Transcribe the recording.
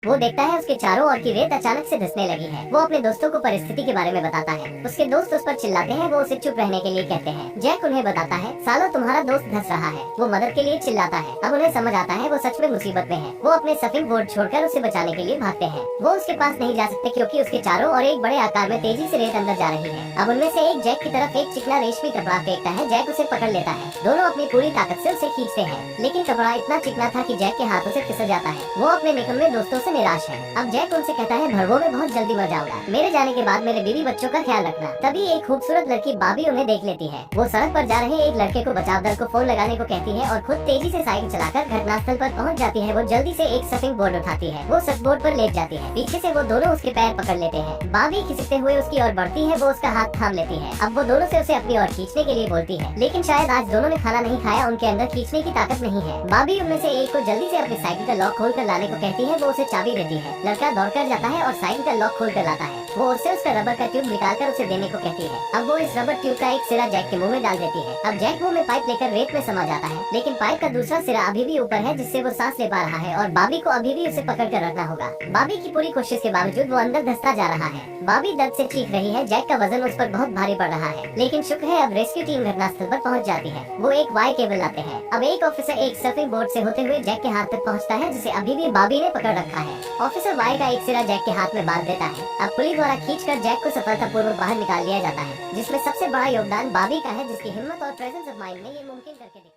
वो देखता है उसके चारों ओर की रेत अचानक से धंसने लगी है। वो अपने दोस्तों को परिस्थिति के बारे में बताता है। उसके दोस्त उस पर चिल्लाते हैं। वो उसे चुप रहने के लिए कहते हैं। जैक उन्हें बताता है, सालों तुम्हारा दोस्त धंस रहा है। वो मदद के लिए चिल्लाता है। अब उन्हें समझ आता है वो सच में मुसीबत में है। वो अपने सर्फिंग बोर्ड छोड़कर उसे बचाने के लिए भागते हैं। वो उसके पास नहीं जा सकते क्योंकि उसके चारों ओर एक बड़े आकार में तेजी से रेत अंदर जा रही है। अब उनमें से एक जैक की तरफ एक चिकना रेशमी कपड़ा फेंकता है। जैक उसे पकड़ लेता है। दोनों अपनी पूरी ताकत से उसे खींचते हैं, लेकिन कपड़ा इतना चिकना था कि जैक के हाथों से फिसल जाता है। वो अपने निकम्मे दोस्तों से निराश है। अब जैक उनसे कहता है, भड़वों में बहुत जल्दी मर जाऊंगा। मेरे जाने के बाद मेरे बीवी बच्चों का ख्याल रखना। तभी एक खूबसूरत लड़की बाबी उन्हें देख लेती है। वो सड़क पर जा रहे एक लड़के को बचाव दल को फोन लगाने को कहती है और खुद तेजी से साइकिल चलाकर घटनास्थल पर पहुंच जाती है। वो जल्दी से एक सर्फिंग बोर्ड उठाती है। वो सर्फ बोर्ड पर लेट जाती है। पीछे से वो दोनों उसके पैर पकड़ लेते हैं। बाबी खिसकते हुए उसकी ओर बढ़ती है। वो उसका हाथ थाम लेती है। अब वो दोनों से उसे अपनी ओर खींचने के लिए बोलती है, लेकिन शायद आज दोनों ने खाना नहीं खाया, उनके अंदर खींचने की ताकत नहीं है। बाबी उनमें से एक को जल्दी से अपनी साइकिल का लॉक खोल कर लाने को कहती है। वो उसे चाबी देती है। लड़का दौड़कर जाता है और साइकिल का लॉक खोल कर लाता है। वो उससे उसका रबर का ट्यूब निकालकर उसे देने को कहती है। अब वो इस रबर ट्यूब का एक सिरा जैक के मुंह में डाल देती है। अब जैक मुंह में पाइप लेकर रेत में समा जाता है, लेकिन पाइप का दूसरा सिरा अभी भी ऊपर है, जिससे वो सांस ले पा रहा है और बाबी को अभी भी उसे पकड़ कर रखना होगा। बाबी की पूरी कोशिश के बावजूद वो अंदर धंसता जा रहा है। बाबी दर्द से चीख रही है। जैक का वजन उस पर बहुत भारी पड़ रहा है, लेकिन शुक्र है अब रेस्क्यू टीम घटनास्थल पर पहुंच जाती है। वो एक वाई केबल लाते हैं। अब एक ऑफिसर एक सर्फिंग बोर्ड से होते हुए जैक के हाथ तक पहुंचता है, जिसे अभी भी बाबी ने पकड़ रखा है। ऑफिसर वाई का एक सिरा जैक के हाथ में बांध देता है। अब पुलिस द्वारा खींचकर जैक को सफलतापूर्वक बाहर निकाल लिया जाता है, जिसमें सबसे बड़ा योगदान बाबी का है, जिसकी हिम्मत और प्रेजेंस ऑफ माइंड ने ये मुमकिन करके दिखाया।